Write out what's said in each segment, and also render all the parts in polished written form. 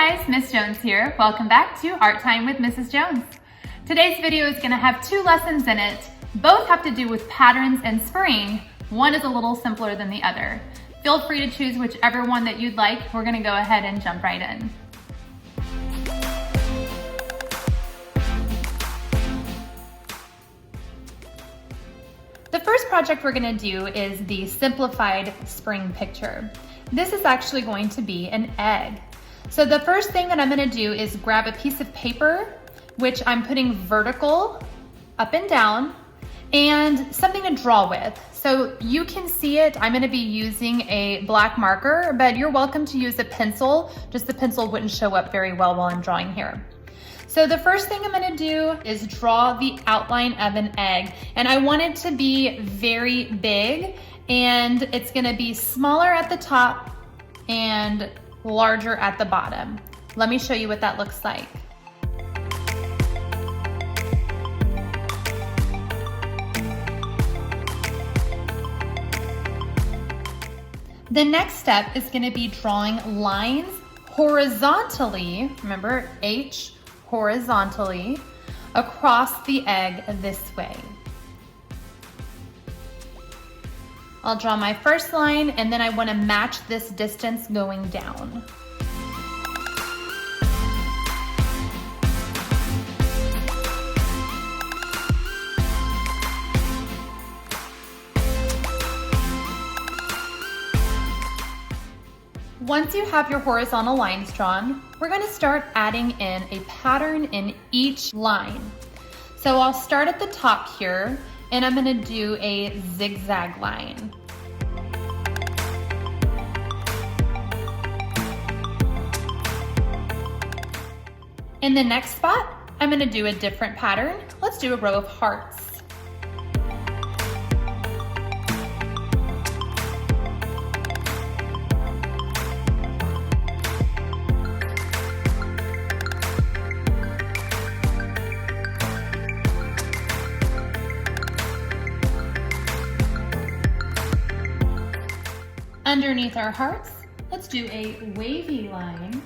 Hi guys, Miss Jones here. Welcome back to Art Time with Mrs. Jones. Today's video is going to have two lessons in it. Both have to do with patterns and spring. One is a little simpler than the other. Feel free to choose whichever one that you'd like. We're going to go ahead and jump right in. The first project we're going to do is the Simplified spring picture. This is actually going to be an egg. So the first thing that I'm going to do is grab a piece of paper, which I'm putting vertical, up and down, and something to draw with. So you can see it. I'm going to be using a black marker, but you're welcome to use a pencil. Just the pencil wouldn't show up very well while I'm drawing here. So the first thing I'm going to do is draw the outline of an egg, and I want it to be very big, and it's going to be smaller at the top and larger at the bottom. Let me show you what that looks like. The next step is going to be drawing lines horizontally, remember H, horizontally, across the egg this way. I'll draw my first line, and then I want to match this distance going down. Once you have your horizontal lines drawn, we're going to start adding in a pattern in each line. So I'll start at the top here, and I'm going to do a zigzag line. In the next spot, I'm going to do a different pattern. Let's do a row of hearts. Underneath our hearts, let's do a wavy line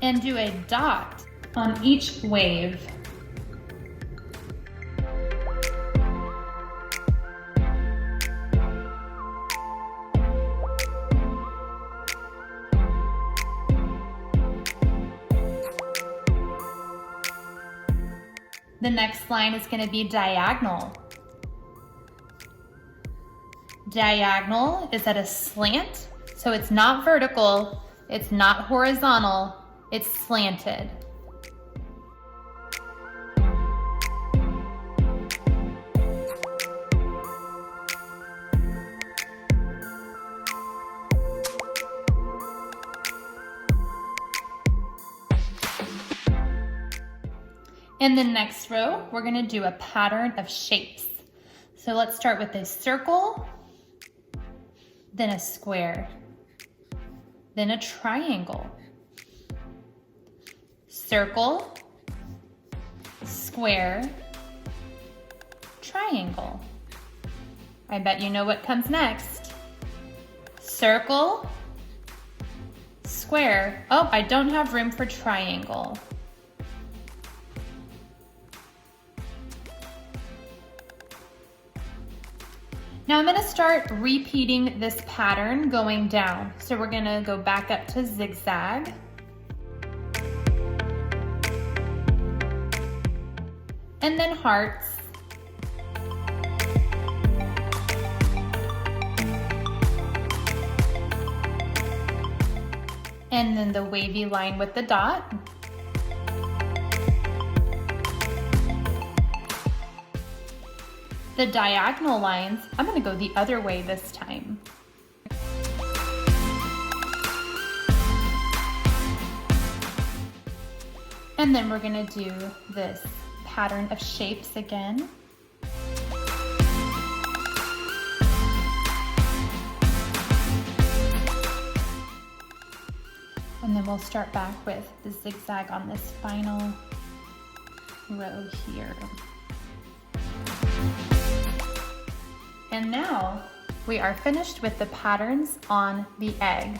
and do a dot on each wave. The next line is going to be diagonal. Diagonal is at a slant, so it's not vertical, it's not horizontal, it's slanted. In the next row, we're going to do a pattern of shapes. So let's start with a circle, then a square, then a triangle, circle, square, triangle. I bet you know what comes next. Circle, square. Oh, I don't have room for triangle. Now I'm going to start repeating this pattern going down. So we're going to go back up to zigzag. And then hearts. And then the wavy line with the dot. The diagonal lines, I'm going to go the other way this time. And then we're going to do this pattern of shapes again. And then we'll start back with the zigzag on this final row here. And now we are finished with the patterns on the egg.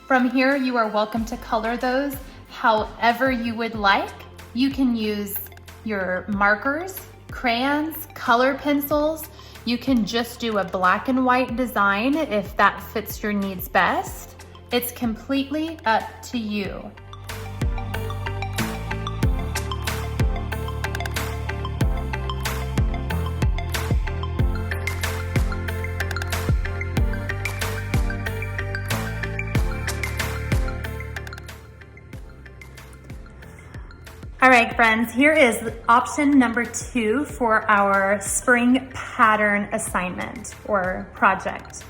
From here, you are welcome to color those however you would like. You can use your markers, crayons, color pencils. You can just do a black and white design if that fits your needs best. It's completely up to you. All right, friends, here is option number 2 for our spring pattern assignment or project.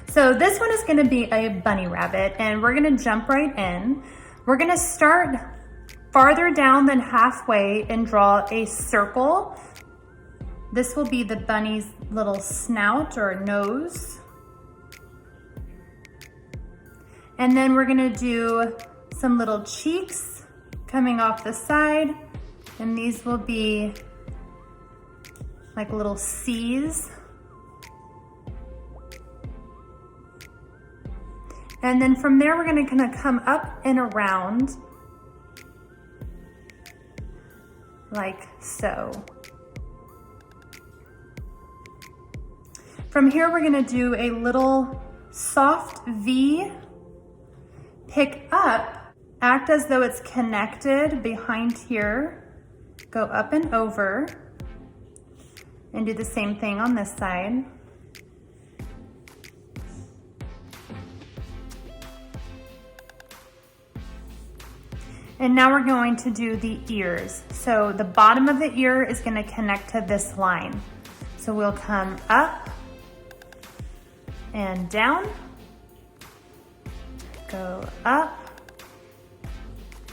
So this one is gonna be a bunny rabbit, and we're gonna jump right in. We're gonna start farther down than halfway and draw a circle. This will be the bunny's little snout or nose. And then we're gonna do some little cheeks coming off the side, and these will be like little C's. And then from there, we're gonna kind of come up and around like so. From here, we're gonna do a little soft V, pick up, act as though it's connected behind here, go up and over, and do the same thing on this side. And now we're going to do the ears. So the bottom of the ear is gonna connect to this line. So we'll come up and down, go up,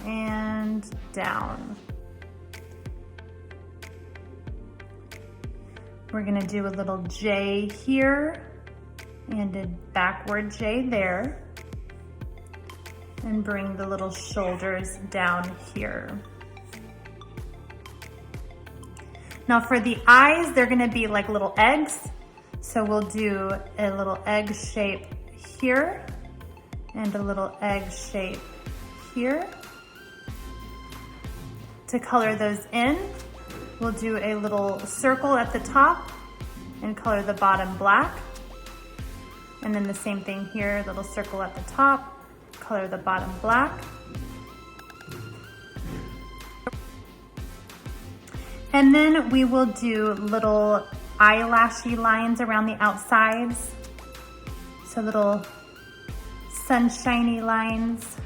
and down. We're gonna do a little J here and a backward J there, and bring the little shoulders down here. Now for the eyes, they're gonna be like little eggs. So we'll do a little egg shape here and a little egg shape here. To color those in, we'll do a little circle at the top and color the bottom black. And then the same thing here, little circle at the top, color the bottom black. And then we will do little eyelashy lines around the outsides. So little sunshiny lines,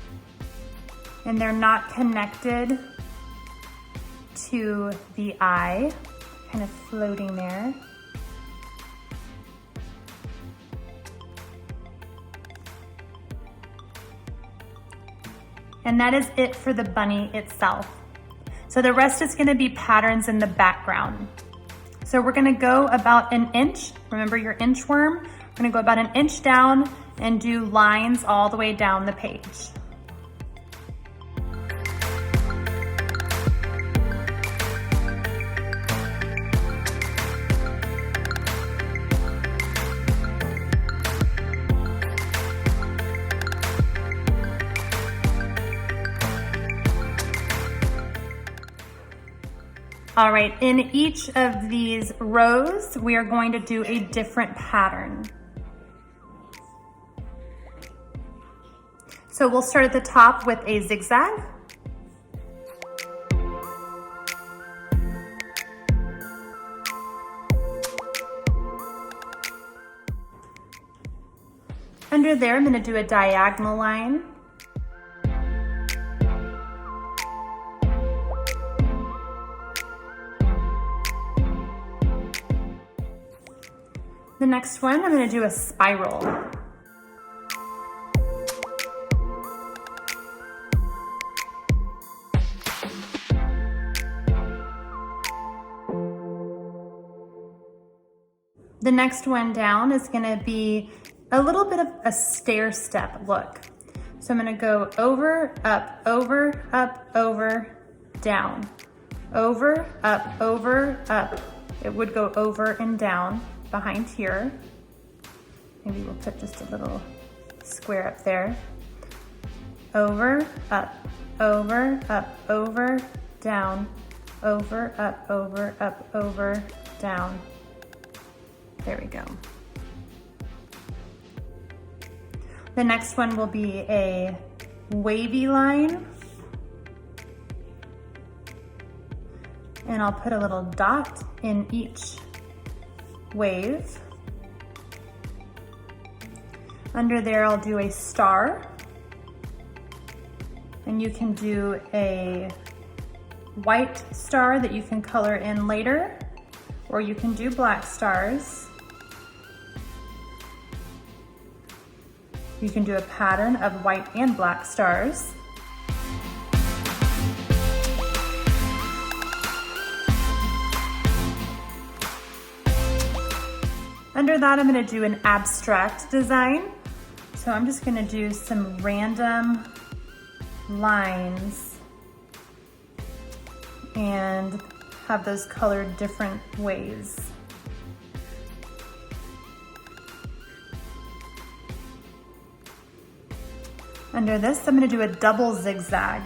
and they're not connected to the eye, kind of floating there. And that is it for the bunny itself. So the rest is gonna be patterns in the background. So we're gonna go about an inch, remember your inchworm? We're gonna go about an inch down and do lines all the way down the page. All right, in each of these rows, we are going to do a different pattern. So we'll start at the top with a zigzag. Under there, I'm going to do a diagonal line. The next one, I'm going to do a spiral. The next one down is going to be a little bit of a stair step look. So I'm going to go over, up, down, over, up. It would go over and down behind here. Maybe we'll put just a little square up there. over, up, over, up, over, down, over, up, over, down. There we go. The next one will be a wavy line. And I'll put a little dot in each wave. Under there, I'll do a star. And you can do a white star that you can color in later, or you can do black stars. You can do a pattern of white and black stars. Under that, I'm gonna do an abstract design. So I'm just gonna do some random lines and have those colored different ways. Under this, I'm gonna do a double zigzag.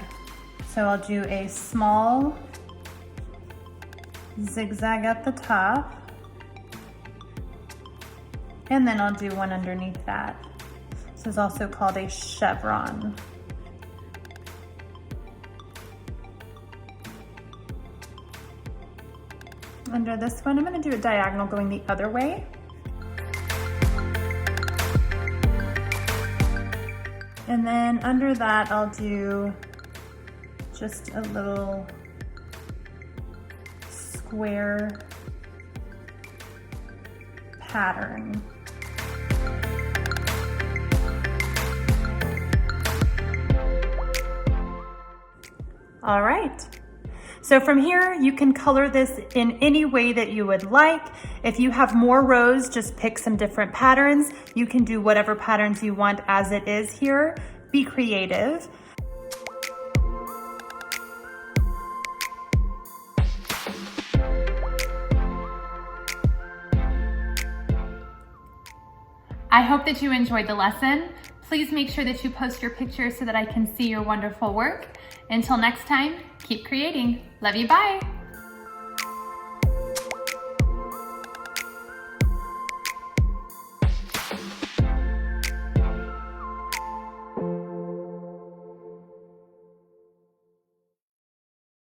So I'll do a small zigzag at the top, and then I'll do one underneath that. This is also called a chevron. Under this one, I'm gonna do a diagonal going the other way. And then under that, I'll do just a little square pattern. All right. So from here, you can color this in any way that you would like. If you have more rows, just pick some different patterns. You can do whatever patterns you want as it is here. Be creative. I hope that you enjoyed the lesson. Please make sure that you post your pictures so that I can see your wonderful work. Until next time, keep creating. Love you, bye.